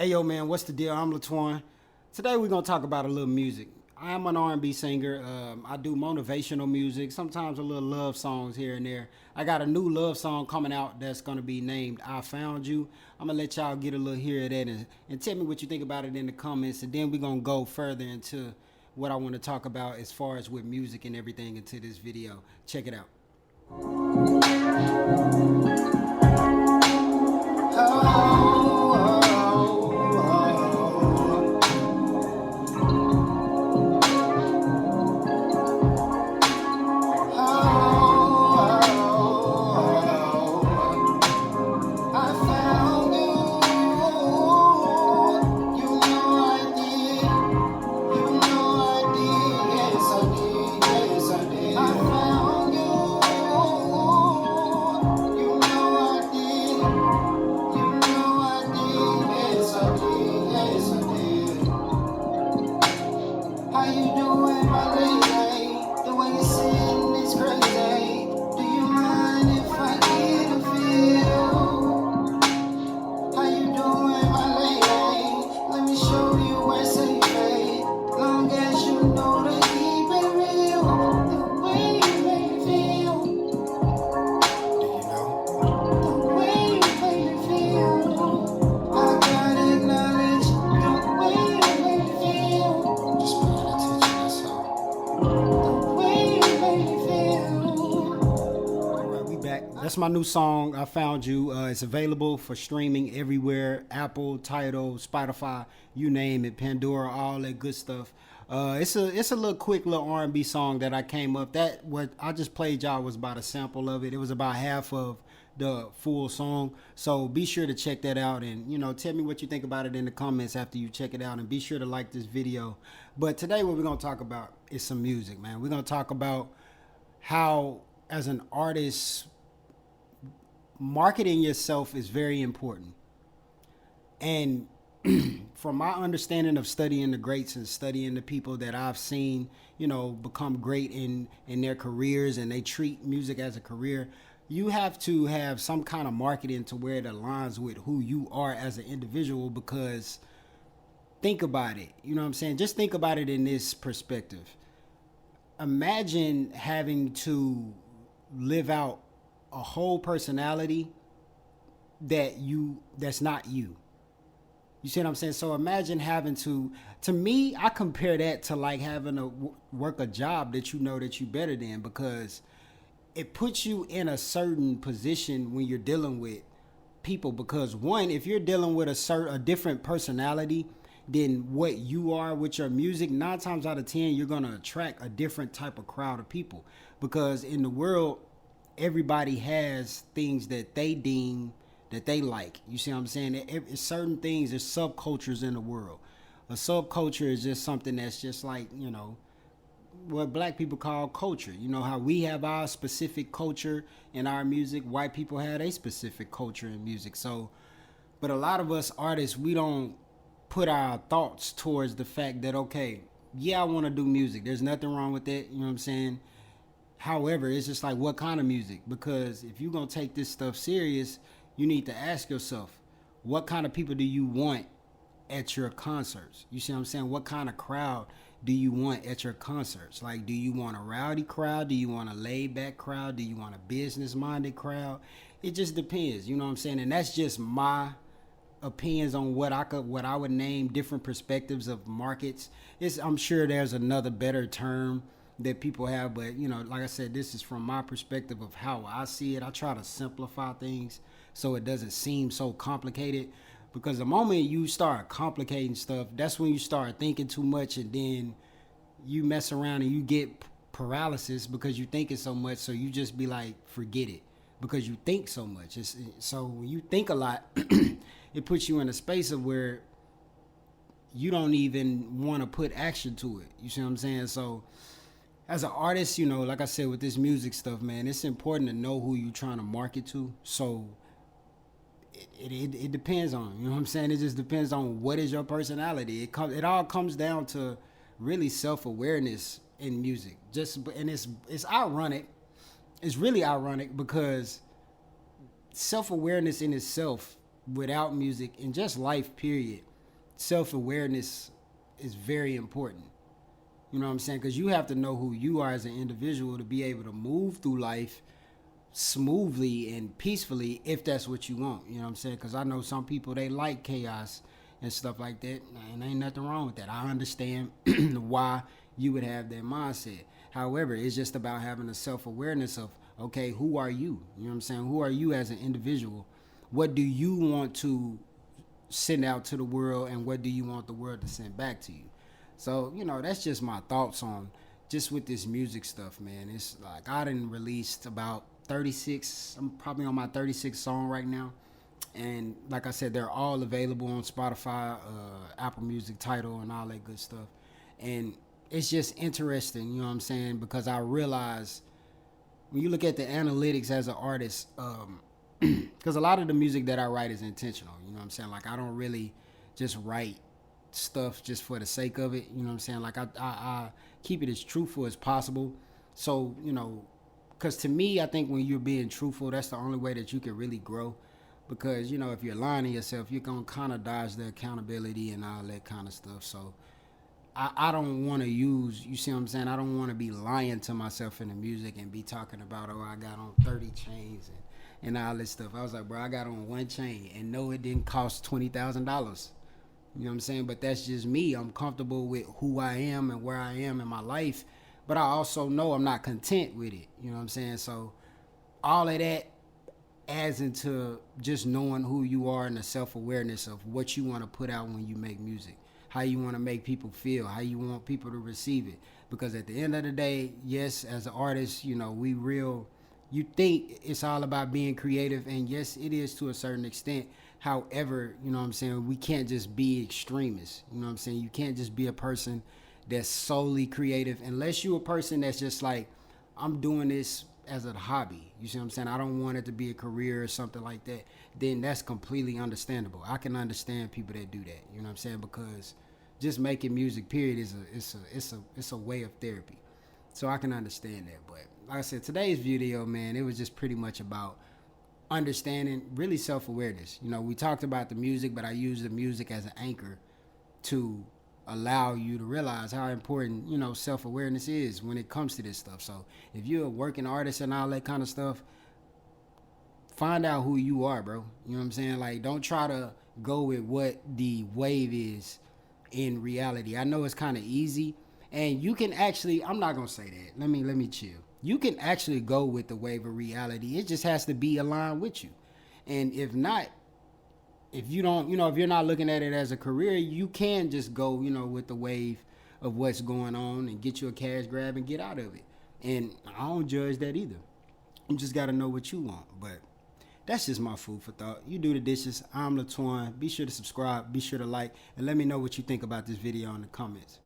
Hey yo man, what's the deal? I'm LATWAN. Today we're gonna talk about a little music. I'm an R&B singer. I do motivational music, sometimes a little love songs here and there. I got a new love song coming out that's gonna be named "I Found You." I'm gonna let y'all get a little hear of that and tell me what you think about it in the comments, and then we're gonna go further into what I want to talk about as far as with music and everything into this video. Check it out. How you doing, my lady? The way you sing is crazy. Do you mind if I get a feel? How you doing, my lady? Let me show you where safe is. Long as you know to keep it real. The way you make me feel. The way you make me feel. I gotta acknowledge the way you make me feel. Just paying attention, that's all. The way you make me feel. All right, we back. That's my new song, "I Found You." It's available for streaming everywhere: Apple, Tidal, Spotify, you name it, Pandora, all that good stuff. It's a little quick little R&B song that I came up. That what I just played y'all was about a sample of it. It was about half of the full song. So be sure to check that out, and tell me what you think about it in the comments after you check it out, and be sure to like this video. But today what we're gonna talk about is some music, man. We're gonna talk about how, as an artist, marketing yourself is very important. And from my understanding of studying the greats and studying the people that I've seen, become great in their careers, and they treat music as a career, you have to have some kind of marketing to where it aligns with who you are as an individual. Because think about it, you know what I'm saying? Just think about it in this perspective. Imagine having to live out a whole personality that's not you. You see what I'm saying? So imagine having to me, I compare that to like having to work a job that you know that you better than, because it puts you in a certain position when you're dealing with people. Because one, if you're dealing with a different personality than what you are with your music, 9 times out of 10 you're going to attract a different type of crowd of people. Because in the world, everybody has things that they deem that they like. You see what I'm saying? It's certain things, there's subcultures in the world. A subculture is just something that's just like, what black people call culture. You know how we have our specific culture in our music, white people have a specific culture in music. So, but a lot of us artists, we don't put our thoughts towards the fact that, okay, yeah, I want to do music. There's nothing wrong with that. You know what I'm saying? However, it's just like, what kind of music? Because if you're going to take this stuff serious, you need to ask yourself, what kind of people do you want at your concerts? You see what I'm saying? What kind of crowd do you want at your concerts? Like, do you want a rowdy crowd? Do you want a laid back crowd? Do you want a business minded crowd? It just depends, you know what I'm saying? And that's just my opinions on what I would name different perspectives of markets. I'm sure there's another better term that people have, but like I said, this is from my perspective of how I see it. I try to simplify things so it doesn't seem so complicated, because the moment you start complicating stuff, that's when you start thinking too much, and then you mess around and you get paralysis because you're thinking so much. So you just be like, forget it, because you think so much. So when you think a lot, it puts you in a space of where you don't even want to put action to it. You see what I'm saying? So as an artist, like I said, with this music stuff, man, it's important to know who you're trying to market to. So it depends on, you know what I'm saying? It just depends on what is your personality. It all comes down to really self-awareness in music. And it's ironic. It's really ironic, because self-awareness in itself, without music and just life period, self-awareness is very important. You know what I'm saying? Because you have to know who you are as an individual to be able to move through life smoothly and peacefully if that's what you want. You know what I'm saying? Because I know some people, they like chaos and stuff like that, and ain't nothing wrong with that. I understand why you would have that mindset. However, it's just about having a self-awareness of, okay, who are you? You know what I'm saying? Who are you as an individual? What do you want to send out to the world, and what do you want the world to send back to you? So, that's just my thoughts on just with this music stuff, man. It's like I done released about 36. I'm probably on my 36th song right now. And like I said, they're all available on Spotify, Apple Music, Tidal, and all that good stuff. And it's just interesting, you know what I'm saying? Because I realize when you look at the analytics as an artist, because a lot of the music that I write is intentional, you know what I'm saying? Like I don't really just write stuff just for the sake of it, you know what I'm saying? Like I keep it as truthful as possible. So, because to me, I think when you're being truthful, that's the only way that you can really grow. Because, if you're lying to yourself, you're going to kind of dodge the accountability and all that kind of stuff. So I don't want to use, you see what I'm saying? I don't want to be lying to myself in the music and be talking about, oh, I got on 30 chains and all this stuff. I was like, bro, I got on one chain, and no, it didn't cost $20,000. You know what I'm saying? But that's just me. I'm comfortable with who I am and where I am in my life. But I also know I'm not content with it. You know what I'm saying? So all of that adds into just knowing who you are and the self-awareness of what you want to put out when you make music, how you want to make people feel, how you want people to receive it. Because at the end of the day, yes, as an artist, you think it's all about being creative, and yes, it is to a certain extent. However, you know what I'm saying, we can't just be extremists. You know what I'm saying? You can't just be a person that's solely creative unless you're a person that's just like, I'm doing this as a hobby. You see what I'm saying? I don't want it to be a career or something like that. Then that's completely understandable. I can understand people that do that. You know what I'm saying? Because just making music, period, it's a way of therapy. So I can understand that. But like I said, today's video, man, it was just pretty much about understanding, really self-awareness. We talked about the music, but I use the music as an anchor to allow you to realize how important, self-awareness is when it comes to this stuff. So if you're a working artist and all that kind of stuff, find out who you are, bro. You know what I'm saying? Like, don't try to go with what the wave is in reality. I know it's kind of easy, and you can actually, I'm not gonna say that. Let me chill. You can actually go with the wave of reality. It just has to be aligned with you. And if not, if you don't, if you're not looking at it as a career, you can just go, with the wave of what's going on and get you a cash grab and get out of it. And I don't judge that either. You just got to know what you want. But that's just my food for thought. You do the dishes. I'm LATWAN. Be sure to subscribe. Be sure to like. And let me know what you think about this video in the comments.